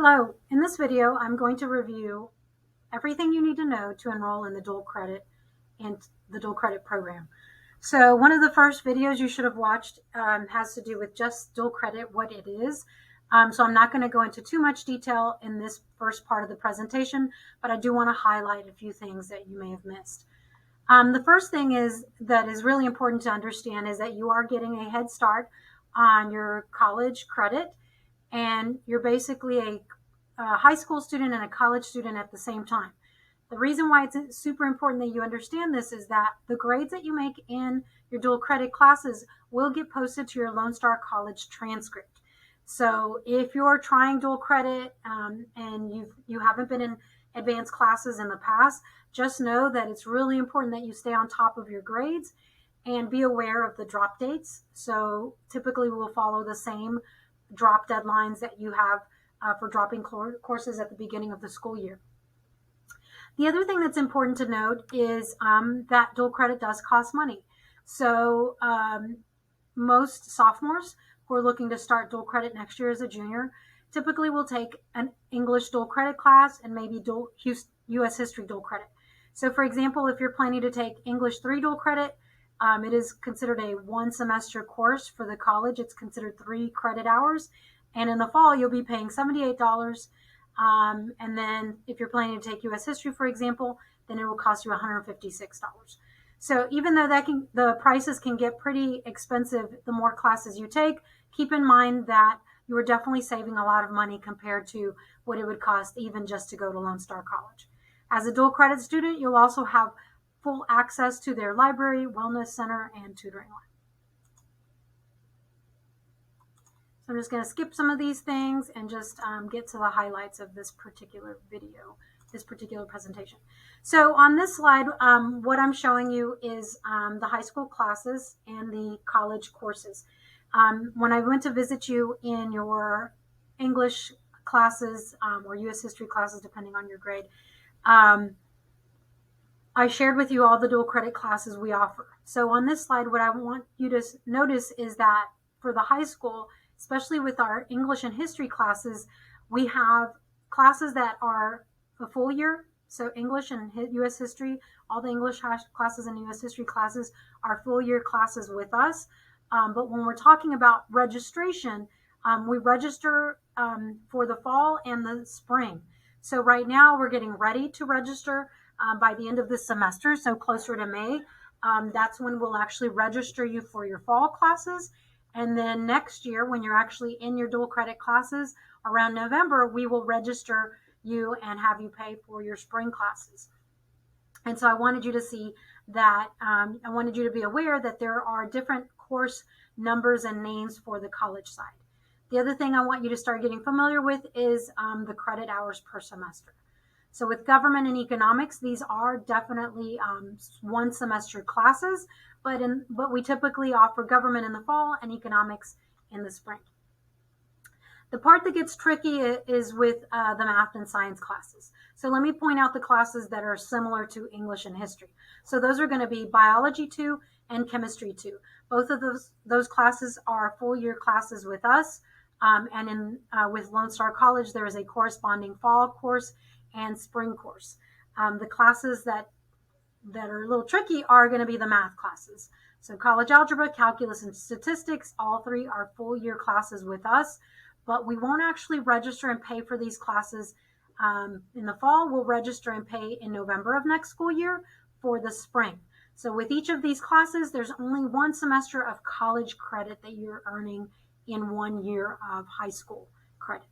Hello, in this video I'm going to review everything you need to know to enroll in the dual credit and the dual credit program. So one of the first videos you should have watched has to do with just dual credit, what it is. So I'm not going to go into too much detail in this first part of the presentation, but I do want to highlight a few things that you may have missed. The first thing that is really important to understand is that you are getting a head start on your college credit, and you're basically a high school student and a college student at the same time. The reason why it's super important that you understand this is that the grades that you make in your dual credit classes will get posted to your Lone Star College transcript. So if you're trying dual credit and you haven't been in advanced classes in the past, just know that it's really important that you stay on top of your grades and be aware of the drop dates. So typically we'll follow the same drop deadlines that you have for dropping courses at the beginning of the school year. The other thing that's important to note is that dual credit does cost money. So most sophomores who are looking to start dual credit next year as a junior typically will take an English dual credit class and maybe U.S. history dual credit. So for example, if you're planning to take English 3 dual credit, it is considered a one semester course for the college. It's considered 3 credit hours. And in the fall, you'll be paying $78. And then if you're planning to take U.S. history, for example, then it will cost you $156. So even though the prices can get pretty expensive the more classes you take, keep in mind that you are definitely saving a lot of money compared to what it would cost even just to go to Lone Star College. As a dual credit student, you'll also have full access to their library, wellness center, and tutoring line. So I'm just going to skip some of these things and just get to the highlights of this particular video, this particular presentation. So on this slide, what I'm showing you is the high school classes and the college courses. When I went to visit you in your English classes or U.S. history classes, depending on your grade, I shared with you all the dual credit classes we offer. So on this slide, what I want you to notice is that for the high school, especially with our English and history classes, we have classes that are a full year. So English and U.S. history, all the English classes and U.S. history classes are full year classes with us. But when we're talking about registration, we register for the fall and the spring. So right now we're getting ready to register by the end of this semester, so closer to May. That's when we'll actually register you for your fall classes. And then next year, when you're actually in your dual credit classes around November, we will register you and have you pay for your spring classes. And so I wanted you to see that, I wanted you to be aware that there are different course numbers and names for the college side. The other thing I want you to start getting familiar with is the credit hours per semester. So with government and economics, these are definitely one semester classes, but we typically offer government in the fall and economics in the spring. The part that gets tricky is with the math and science classes. So let me point out the classes that are similar to English and history. So those are going to be biology 2 and chemistry 2. Both of those classes are full year classes with us. And with Lone Star College, there is a corresponding fall course and spring course. The classes that are a little tricky are going to be the math classes. So college algebra, calculus, and statistics, all 3 are full year classes with us, but we won't actually register and pay for these classes in the fall. We'll register and pay in November of next school year for the spring. So with each of these classes, there's only one semester of college credit that you're earning in 1 year of high school credit.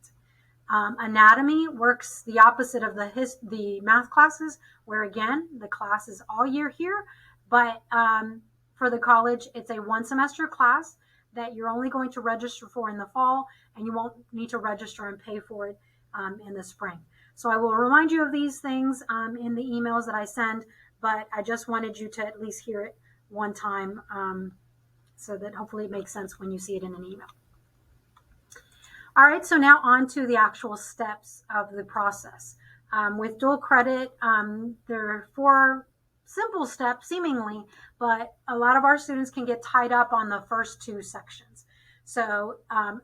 Anatomy works the opposite of the math classes, where again, the class is all year here, but for the college, it's a one semester class that you're only going to register for in the fall, and you won't need to register and pay for it in the spring. So I will remind you of these things in the emails that I send, but I just wanted you to at least hear it one time so that hopefully it makes sense when you see it in an email. All right, so now on to the actual steps of the process. With dual credit, there are 4 simple steps seemingly, but a lot of our students can get tied up on the first 2 sections. So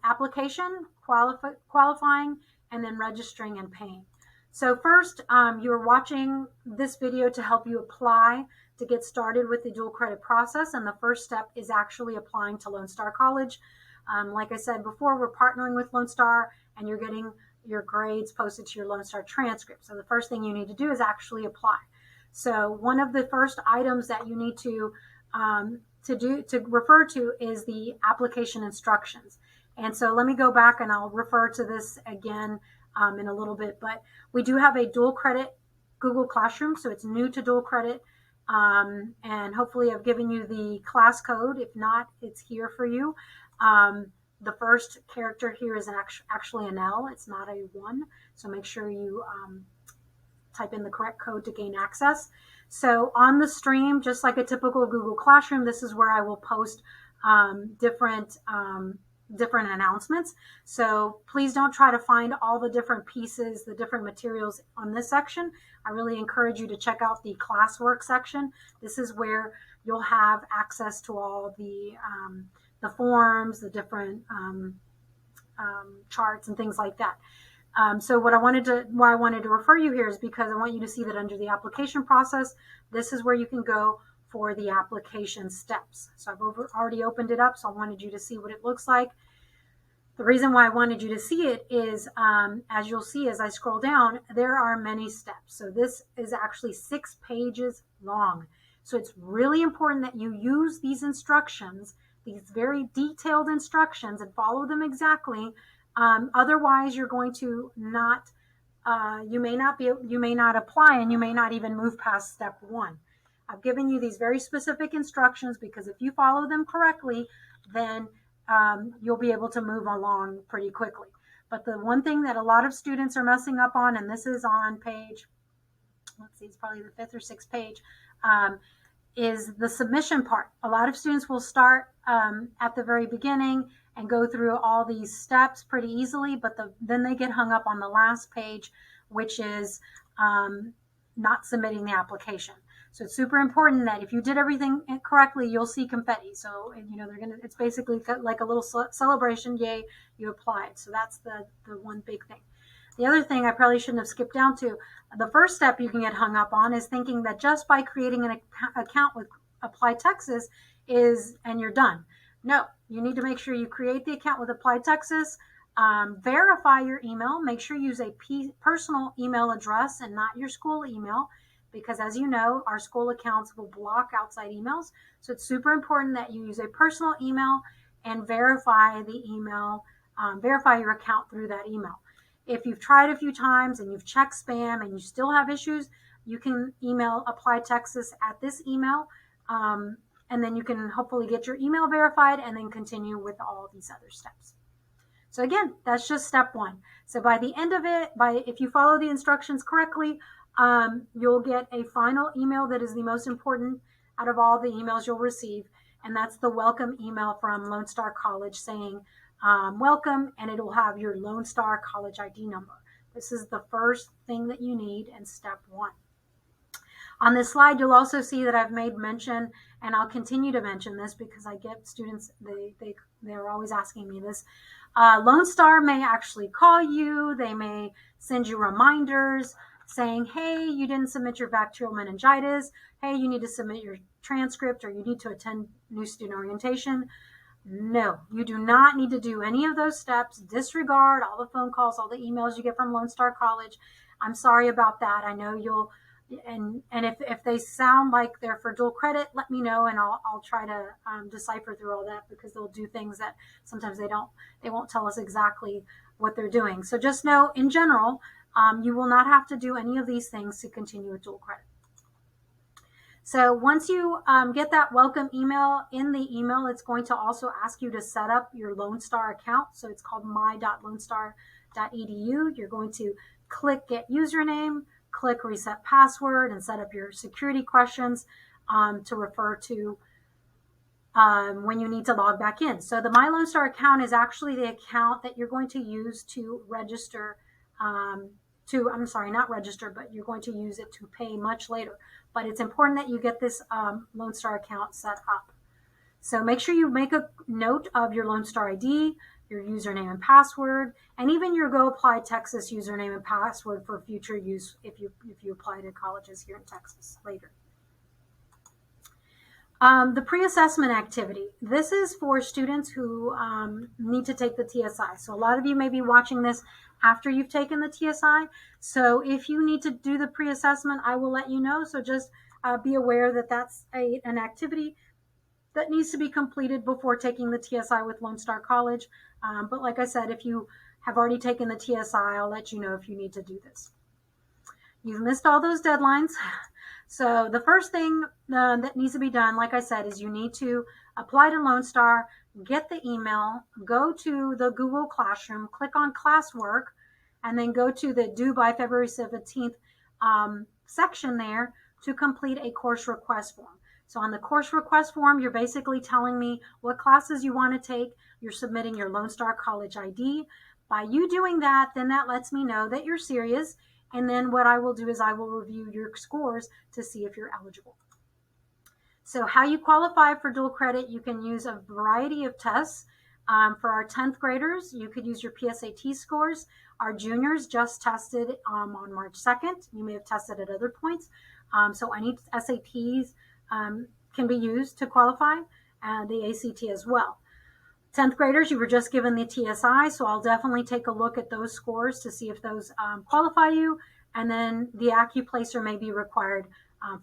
application, qualifying, and then registering and paying. So first, you're watching this video to help you apply to get started with the dual credit process. And the first step is actually applying to Lone Star College. Like I said before, we're partnering with Lone Star, and you're getting your grades posted to your Lone Star transcript. So the first thing you need to do is actually apply. So one of the first items that you need to refer to is the application instructions. And so let me go back and I'll refer to this again in a little bit. But we do have a dual credit Google Classroom, so it's new to dual credit. And hopefully I've given you the class code. If not, it's here for you. The first character here is actually an L. It's not a 1. So make sure you type in the correct code to gain access. So on the stream, just like a typical Google Classroom, this is where I will post different announcements. So please don't try to find all the different pieces, the different materials on this section. I really encourage you to check out the classwork section. This is where you'll have access to all the forms, the different charts and things like that. So why I wanted to refer you here is because I want you to see that under the application process, this is where you can go for the application steps. So I've already opened it up, so I wanted you to see what it looks like. The reason why I wanted you to see it is, as you'll see as I scroll down, there are many steps. So this is actually 6 pages long. So it's really important that you use these instructions, these very detailed instructions, and follow them exactly. Otherwise, you're going to not, you may not apply, and you may not even move past step 1. I've given you these very specific instructions because if you follow them correctly, then you'll be able to move along pretty quickly. But the one thing that a lot of students are messing up on, and this is on page, let's see, it's probably the 5th or 6th page, is the submission part. A lot of students will start at the very beginning and go through all these steps pretty easily, but then they get hung up on the last page, which is not submitting the application. So it's super important that if you did everything correctly, you'll see confetti. So, it's basically like a little celebration. Yay, you applied. So that's the one big thing. The other thing I probably shouldn't have skipped down to, the first step you can get hung up on is thinking that just by creating an account with Apply Texas and you're done. No, you need to make sure you create the account with Apply Texas, verify your email, make sure you use a personal email address and not your school email, because as you know, our school accounts will block outside emails. So it's super important that you use a personal email and verify the email, verify your account through that email. If you've tried a few times and you've checked spam and you still have issues, you can email Apply Texas at this email, and then you can hopefully get your email verified and then continue with all these other steps. So again, that's just step 1. So by the end of it, if you follow the instructions correctly, you'll get a final email that is the most important out of all the emails you'll receive, and that's the welcome email from Lone Star College saying welcome, and it'll have your Lone Star College ID number. This is the first thing that you need in step 1. On this slide, you'll also see that I've made mention, and I'll continue to mention this because I get students, they're always asking me this. Lone Star may actually call you. They may send you reminders saying, hey, you didn't submit your bacterial meningitis. Hey, you need to submit your transcript, or you need to attend new student orientation. No, you do not need to do any of those steps. Disregard all the phone calls, all the emails you get from Lone Star College. I'm sorry about that. I know you'll, and if they sound like they're for dual credit, let me know, and I'll try to decipher through all that, because they'll do things that sometimes they won't tell us exactly what they're doing. So just know, in general, you will not have to do any of these things to continue with dual credit. So once you get that welcome email, in the email, it's going to also ask you to set up your Lone Star account. So it's called my.lonestar.edu. You're going to click Get Username, click Reset Password, and set up your security questions to refer to when you need to log back in. So the My Lone Star account is actually the account that you're going to use to register I'm sorry, not register, but you're going to use it to pay much later. But it's important that you get this Lone Star account set up. So make sure you make a note of your Lone Star ID, your username and password, and even your Go Apply Texas username and password for future use if you apply to colleges here in Texas later. The pre-assessment activity. This is for students who need to take the TSI. So a lot of you may be watching this after you've taken the TSI. So if you need to do the pre-assessment, I will let you know. So just be aware that that's an activity that needs to be completed before taking the TSI with Lone Star College. But like I said, if you have already taken the TSI, I'll let you know if you need to do this. You've missed all those deadlines. So the first thing that needs to be done, like I said, is you need to apply to Lone Star, get the email, go to the Google Classroom, click on classwork, and then go to the due by February 17th section there to complete a course request form. So on the course request form, you're basically telling me what classes you want to take. You're submitting your Lone Star College ID. By you doing that, then that lets me know that you're serious. And then what I will do is I will review your scores to see if you're eligible. So how you qualify for dual credit, you can use a variety of tests. For our 10th graders, you could use your PSAT scores. Our juniors just tested on March 2nd. You may have tested at other points. So any SATs can be used to qualify, and the ACT as well. 10th graders, you were just given the TSI, so I'll definitely take a look at those scores to see if those qualify you, and then the AccuPlacer may be required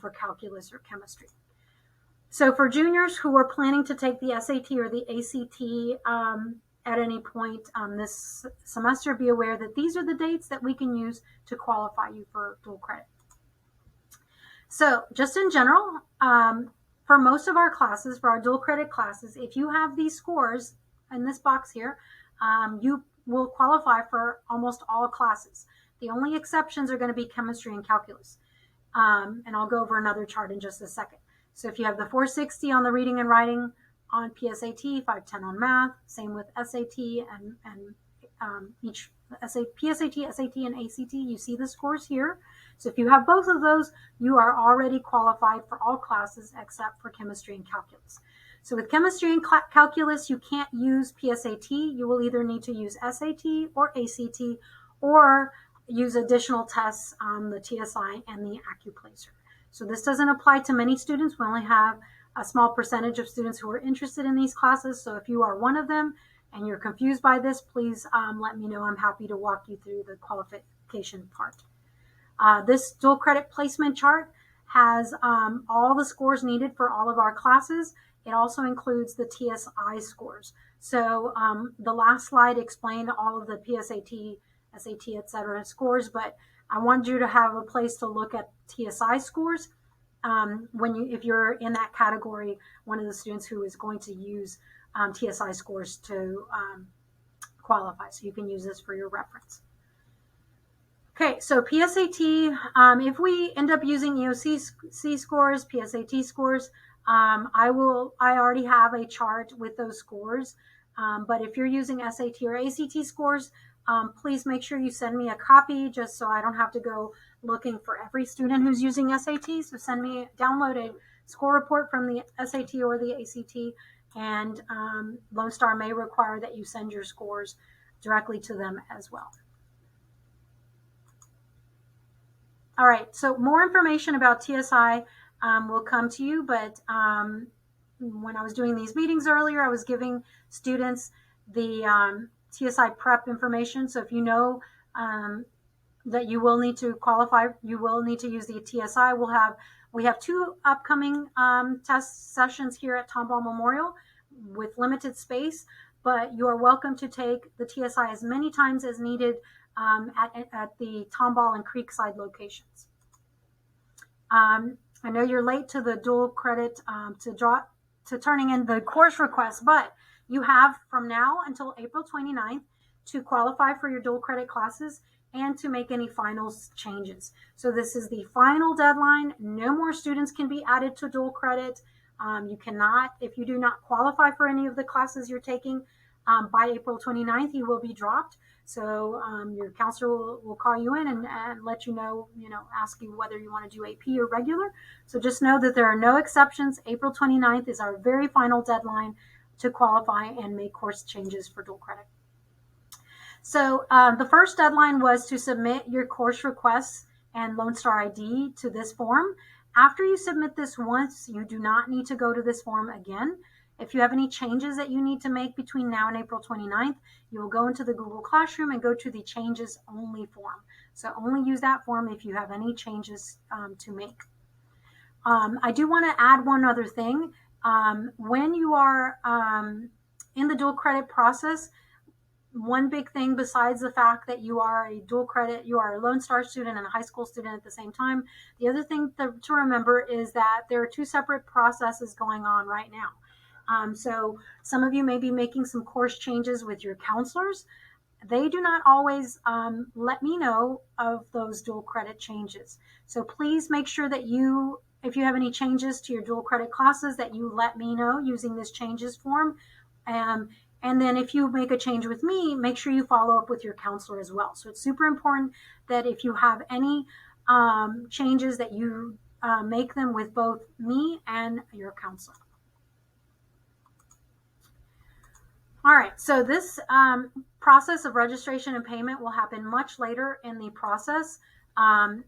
for calculus or chemistry. So for juniors who are planning to take the SAT or the ACT at any point this semester, be aware that these are the dates that we can use to qualify you for dual credit. So just in general, for most of our classes, for our dual credit classes, if you have these scores in this box here, you will qualify for almost all classes. The only exceptions are going to be chemistry and calculus. And I'll go over another chart in just a second. So if you have the 460 on the reading and writing on PSAT, 510 on math, same with SAT and each PSAT, SAT, and ACT, you see the scores here. So if you have both of those, you are already qualified for all classes except for chemistry and calculus. So with chemistry and calculus, you can't use PSAT. You will either need to use SAT or ACT or use additional tests on the TSI and the AccuPlacer. So this doesn't apply to many students. We only have a small percentage of students who are interested in these classes. So if you are one of them and you're confused by this, please let me know. I'm happy to walk you through the qualification part. This dual credit placement chart has all the scores needed for all of our classes. It also includes the TSI scores. So the last slide explained all of the PSAT, SAT, etc. scores, but I want you to have a place to look at TSI scores if you're in that category, one of the students who is going to use TSI scores to qualify. So you can use this for your reference. Okay, so PSAT, if we end up using EOC scores, PSAT scores, I already have a chart with those scores. But if you're using SAT or ACT scores, please make sure you send me a copy just so I don't have to go looking for every student who's using SAT. So download a score report from the SAT or the ACT, and Lone Star may require that you send your scores directly to them as well. All right, so more information about TSI will come to you, but when I was doing these meetings earlier, I was giving students the TSI prep information. So if you know that you will need to qualify, you will need to use the TSI. We have 2 upcoming test sessions here at Tomball Memorial with limited space, but you are welcome to take the TSI as many times as needed at the Tomball and Creekside locations. I know you're late to the dual credit to turning in the course request, but you have from now until April 29th to qualify for your dual credit classes and to make any final changes. So this is the final deadline. No more students can be added to dual credit. You cannot, if you do not qualify for any of the classes you're taking, by April 29th, you will be dropped. So your counselor will call you in and let you know, ask you whether you want to do AP or regular. So just know that there are no exceptions. April 29th is our very final deadline to qualify and make course changes for dual credit. So the first deadline was to submit your course requests and Lone Star ID to this form. After you submit this once, you do not need to go to this form again. If you have any changes that you need to make between now and April 29th, you will go into the Google Classroom and go to the Changes Only form. So only use that form if you have any changes to make. I do want to add one other thing. When you are in the dual credit process, one big thing besides the fact that you are a dual credit, you are a Lone Star student and a high school student at the same time, the other thing to remember is that there are two separate processes going on right now. So some of you may be making some course changes with your counselors. They do not always let me know of those dual credit changes. So please make sure that if you have any changes to your dual credit classes, that you let me know using this changes form. And then if you make a change with me, make sure you follow up with your counselor as well. So it's super important that if you have any changes that you make them with both me and your counselor. All right, so this process of registration and payment will happen much later in the process.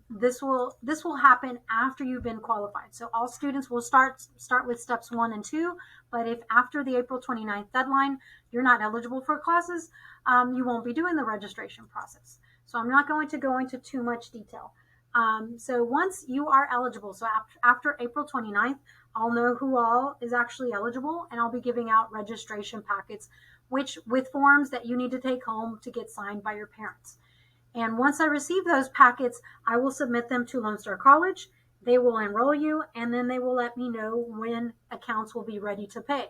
This will happen after you've been qualified. So all students will start with steps 1 and 2, but if after the April 29th deadline, you're not eligible for classes, you won't be doing the registration process. So I'm not going to go into too much detail. So once you are eligible, so after April 29th, I'll know who all is actually eligible, and I'll be giving out registration packets, with forms that you need to take home to get signed by your parents. And once I receive those packets, I will submit them to Lone Star College. They will enroll you, and then they will let me know when accounts will be ready to pay.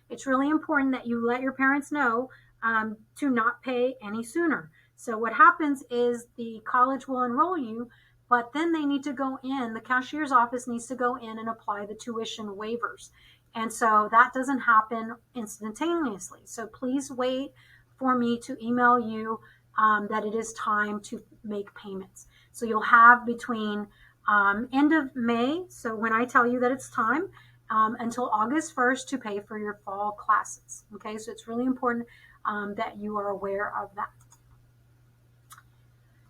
It's really important that you let your parents know to not pay any sooner. So what happens is the college will enroll you, but then they need to go in, the cashier's office needs to go in and apply the tuition waivers. And so that doesn't happen instantaneously. So please wait for me to email you that it is time to make payments. So you'll have between end of May, so when I tell you that it's time, until August 1st to pay for your fall classes. Okay, so it's really important that you are aware of that.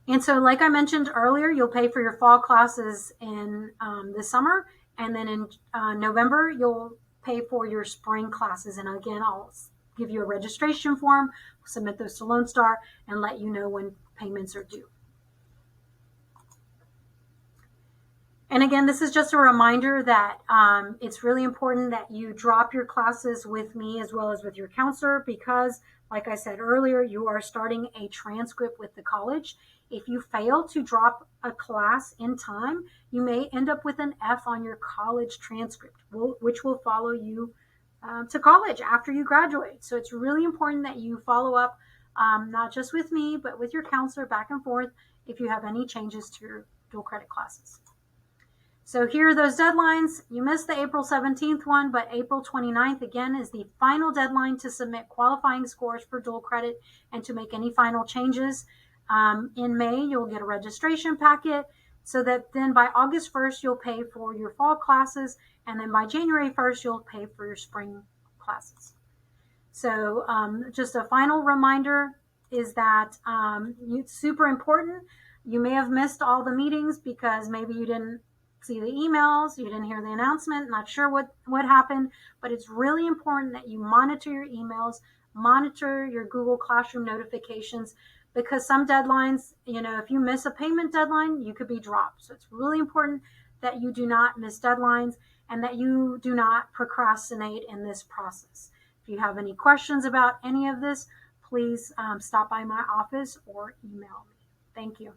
And so like I mentioned earlier, you'll pay for your fall classes in the summer, and then in November, you'll pay for your spring classes. And again, I'll give you a registration form, submit those to Lone Star, and let you know when payments are due. And again, this is just a reminder that it's really important that you drop your classes with me as well as with your counselor, because like I said earlier, you are starting a transcript with the college. If you fail to drop a class in time, you may end up with an F on your college transcript, which will follow you to college after you graduate. So it's really important that you follow up, not just with me, but with your counselor back and forth if you have any changes to your dual credit classes. So here are those deadlines. You missed the April 17th one, but April 29th, again, is the final deadline to submit qualifying scores for dual credit and to make any final changes. In May, you'll get a registration packet, so that then by August 1st, you'll pay for your fall classes, and then by January 1st, you'll pay for your spring classes. So just a final reminder is that it's super important. You may have missed all the meetings because maybe you didn't see the emails, you didn't hear the announcement, not sure what happened, but it's really important that you monitor your emails, monitor your Google Classroom notifications, because some deadlines, if you miss a payment deadline, you could be dropped. So it's really important that you do not miss deadlines and that you do not procrastinate in this process. If you have any questions about any of this, please stop by my office or email me. Thank you.